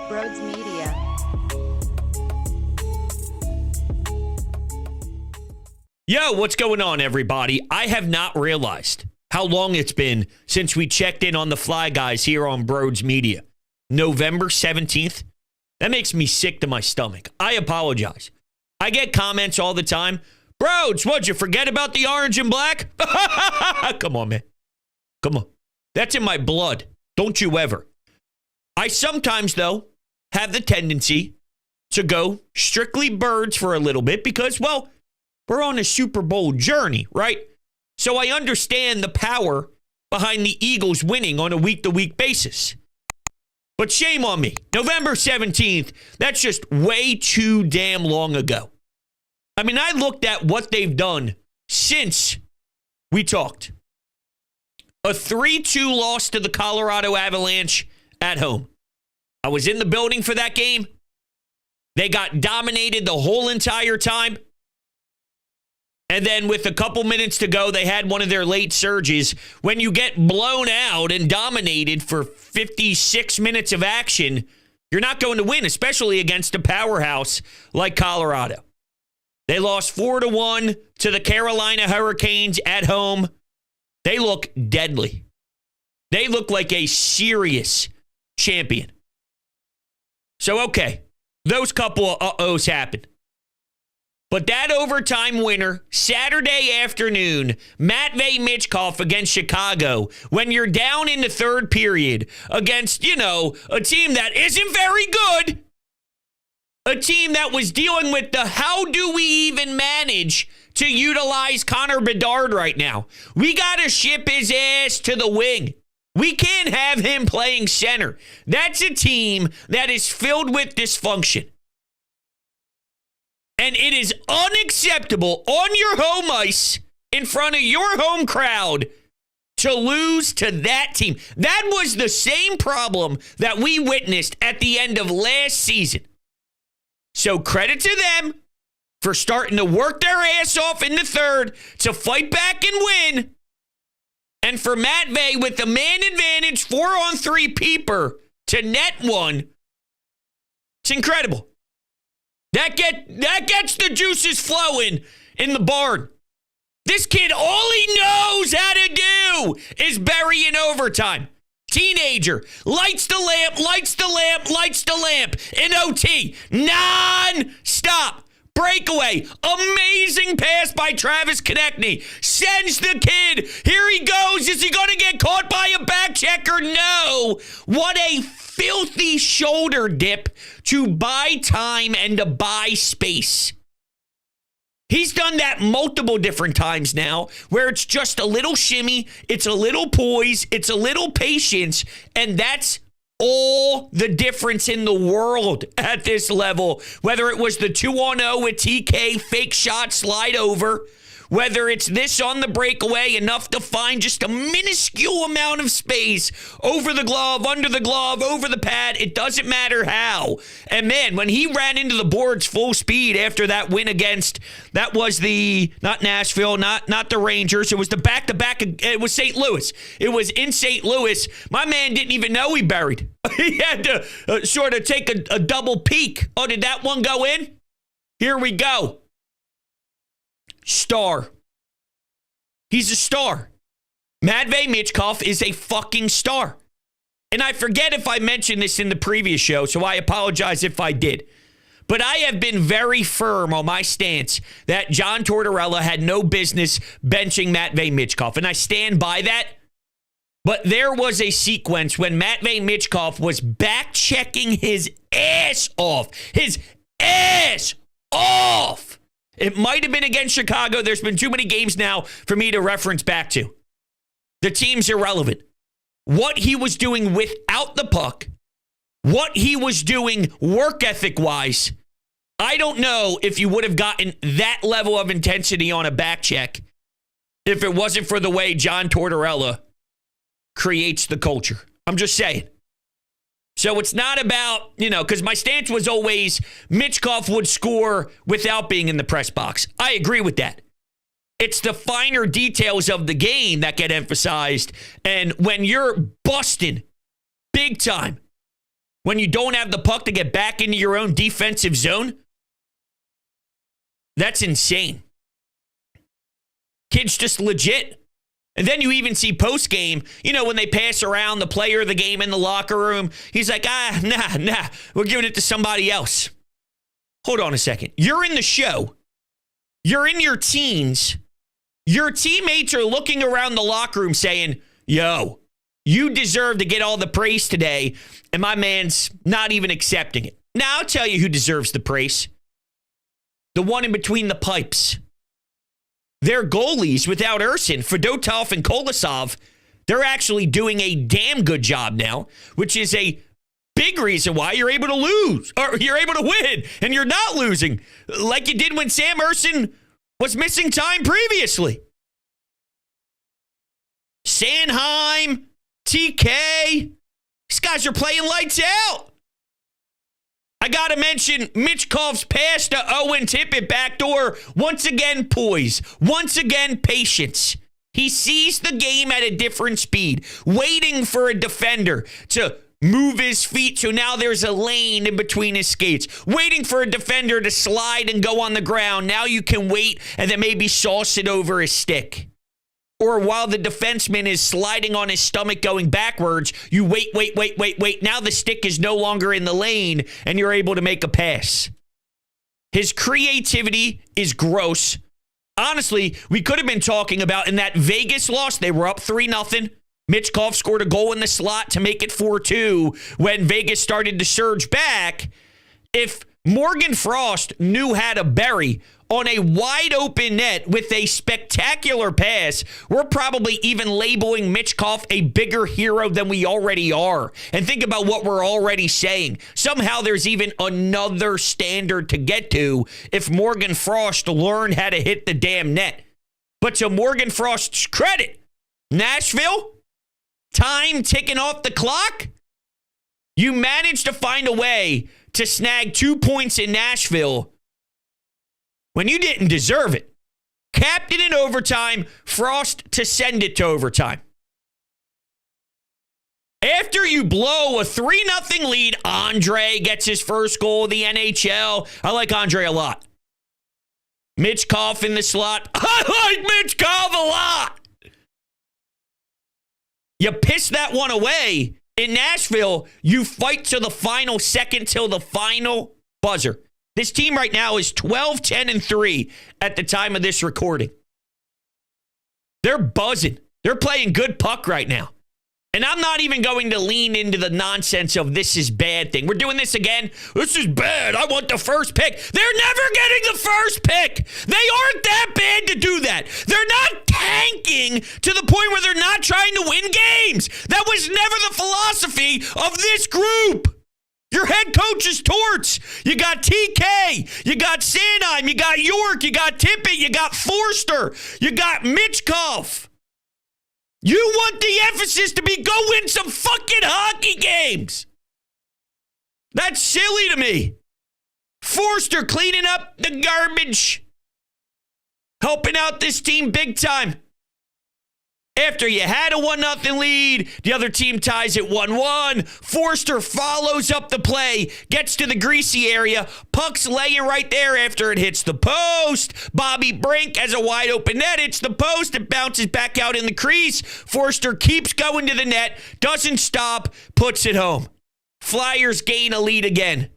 Brodes Media. Yo, what's going on, everybody? I have not realized how long it's been since we checked in on the Fly Guys here on Brodes Media. November 17th. That makes me sick to my stomach. I apologize. I get comments all the time. Brodes, what'd you forget about the orange and black? Come on, man. Come on. That's in my blood. Don't you ever. I sometimes, though, have the tendency to go strictly birds for a little bit because, well, we're on a Super Bowl journey, right? So I understand the power behind the Eagles winning on a week-to-week basis. But shame on me. November 17th, that's just way too damn long ago. I mean, I looked at what they've done since we talked. A 3-2 loss to the Colorado Avalanche at home. I was in the building for that game. They got dominated the whole entire time. And then with a couple minutes to go, they had one of their late surges. When you get blown out and dominated for 56 minutes of action, you're not going to win, especially against a powerhouse like Colorado. They lost 4-1 to the Carolina Hurricanes at home. They look deadly. They look like a serious champion. So, okay, those couple of uh-ohs happened. But that overtime winner, Saturday afternoon, Matvei Michkov against Chicago, when you're down in the third period against, a team that isn't very good, a team that was dealing with the how do we even manage to utilize Connor Bedard right now? We got to ship his ass to the wing. We can't have him playing center. That's a team that is filled with dysfunction. And it is unacceptable on your home ice in front of your home crowd to lose to that team. That was the same problem that we witnessed at the end of last season. So credit to them for starting to work their ass off in the third to fight back and win. And for Matvei with the man advantage 4-on-3 peeper to net one. It's incredible. That gets the juices flowing in the barn. This kid, all he knows how to do is bury in overtime. Teenager, lights the lamp, lights the lamp, lights the lamp. In OT, non-stop. Breakaway, amazing pass by Travis Konechny. Sends the kid. Here he goes. Is he going to get caught by a back checker? No. What a filthy shoulder dip to buy time and to buy space. He's done that multiple different times now where it's just a little shimmy, it's a little poise, it's a little patience, and that's all the difference in the world at this level. Whether it was the 2-on-0 with TK, fake shot, slide over, whether it's this on the breakaway, enough to find just a minuscule amount of space over the glove, under the glove, over the pad, it doesn't matter how. And man, when he ran into the boards full speed after that win against, that was the, not Nashville, not the Rangers, it was the back-to-back, it was St. Louis. It was in St. Louis. My man didn't even know he buried. He had to sort of take a double peek. Oh, did that one go in? Here we go. Star. He's a star. Matvei Michkov is a fucking star. And I forget if I mentioned this in the previous show, so I apologize if I did. But I have been very firm on my stance that John Tortorella had no business benching Matvei Michkov, and I stand by that. But there was a sequence when Matvei Michkov was back-checking his ass off. His ass off! It might have been against Chicago. There's been too many games now for me to reference back to. The team's irrelevant. What he was doing without the puck, what he was doing work ethic-wise, I don't know if you would have gotten that level of intensity on a back check if it wasn't for the way John Tortorella creates the culture. I'm just saying. So it's not about, because my stance was always Michkov would score without being in the press box. I agree with that. It's the finer details of the game that get emphasized. And when you're busting big time when you don't have the puck to get back into your own defensive zone? That's insane. Kid's just legit. And then you even see post-game, when they pass around the player of the game in the locker room, he's like, nah, we're giving it to somebody else. Hold on a second. You're in the show. You're in your teens. Your teammates are looking around the locker room saying, yo, you deserve to get all the praise today, and my man's not even accepting it. Now, I'll tell you who deserves the praise. The one in between the pipes. Their goalies, without Ursin, Fedotov and Kolosov, they're actually doing a damn good job now, which is a big reason why you're able to lose, or you're able to win, and you're not losing, like you did when Sam Ursin was missing time previously. Sanheim, TK, these guys are playing lights out. I got to mention Michkov's pass to Owen Tippett backdoor. Once again, poise. Once again, patience. He sees the game at a different speed, waiting for a defender to move his feet so now there's a lane in between his skates. Waiting for a defender to slide and go on the ground. Now you can wait and then maybe sauce it over his stick. Or while the defenseman is sliding on his stomach going backwards, you wait. Now the stick is no longer in the lane, and you're able to make a pass. His creativity is gross. Honestly, we could have been talking about in that Vegas loss, they were up 3-0. Michkov scored a goal in the slot to make it 4-2 when Vegas started to surge back. If Morgan Frost knew how to bury on a wide open net with a spectacular pass, we're probably even labeling Michkov a bigger hero than we already are. And think about what we're already saying. Somehow there's even another standard to get to if Morgan Frost learned how to hit the damn net. But to Morgan Frost's credit, Nashville, time ticking off the clock, you managed to find a way to snag 2 points in Nashville when you didn't deserve it. Captain in overtime, Frost to send it to overtime. After you blow a 3-0 lead, Andre gets his first goal of the NHL. I like Andre a lot. Michkov in the slot. I like Michkov a lot. You piss that one away. In Nashville, you fight to the final second till the final buzzer. This team right now is 12-10-3 at the time of this recording. They're buzzing. They're playing good puck right now. And I'm not even going to lean into the nonsense of this is bad thing. We're doing this again. This is bad. I want the first pick. They're never getting the first pick. They aren't that bad to do that. They're not tanking to the point where they're not trying to win games. That was never the philosophy of this group. Your head coach is Torts. You got TK. You got Sanheim. You got York. You got Tippett. You got Forster. You got Michkov. You want the emphasis to be go win some fucking hockey games. That's silly to me. Forster cleaning up the garbage. Helping out this team big time. After you had a 1-0 lead, the other team ties it 1-1. Forster follows up the play, gets to the greasy area. Puck's laying right there after it hits the post. Bobby Brink has a wide open net. It's the post. It bounces back out in the crease. Forster keeps going to the net, doesn't stop, puts it home. Flyers gain a lead again.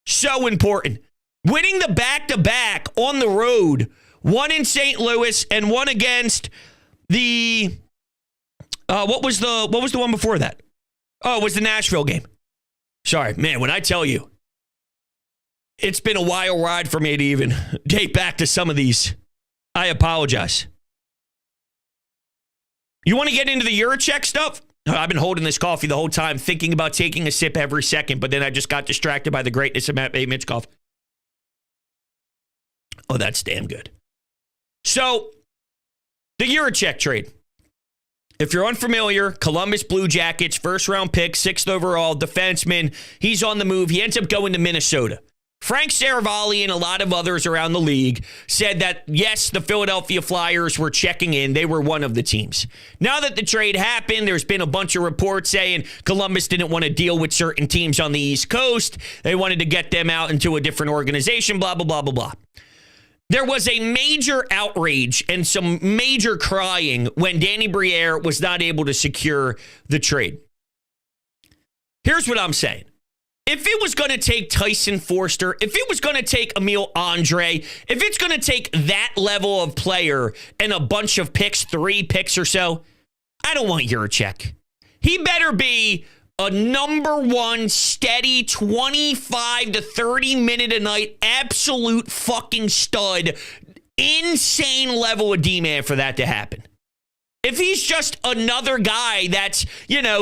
So important. Winning the back-to-back on the road, one in St. Louis and one against the what was the one before that? Oh, it was the Nashville game. Sorry, man, when I tell you, it's been a wild ride for me to even date back to some of these. I apologize. You want to get into the Eurocheck stuff? I've been holding this coffee the whole time, thinking about taking a sip every second, but then I just got distracted by the greatness of Matvei Michkov. Oh, that's damn good. So, the Eurocheck trade. If you're unfamiliar, Columbus Blue Jackets, first round pick, 6th overall, defenseman. He's on the move. He ends up going to Minnesota. Frank Saravalli and a lot of others around the league said that, yes, the Philadelphia Flyers were checking in. They were one of the teams. Now that the trade happened, there's been a bunch of reports saying Columbus didn't want to deal with certain teams on the East Coast. They wanted to get them out into a different organization, blah, blah, blah, blah, blah. There was a major outrage and some major crying when Danny Briere was not able to secure the trade. Here's what I'm saying. If it was going to take Tyson Forster, if it was going to take Emil Andre, if it's going to take that level of player and a bunch of picks, 3 picks or so, I don't want Juracek. He better be a number 1 steady 25 to 30 minute a night absolute fucking stud, insane level of D-man for that to happen. If he's just another guy that's,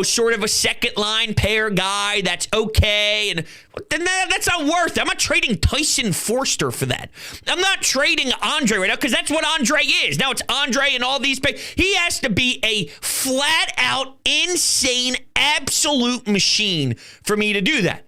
sort of a second line pair guy that's okay, and then that's not worth it. I'm not trading Tyson Forster for that. I'm not trading Andre right now because that's what Andre is. Now it's Andre and all these picks. He has to be a flat out insane absolute machine for me to do that.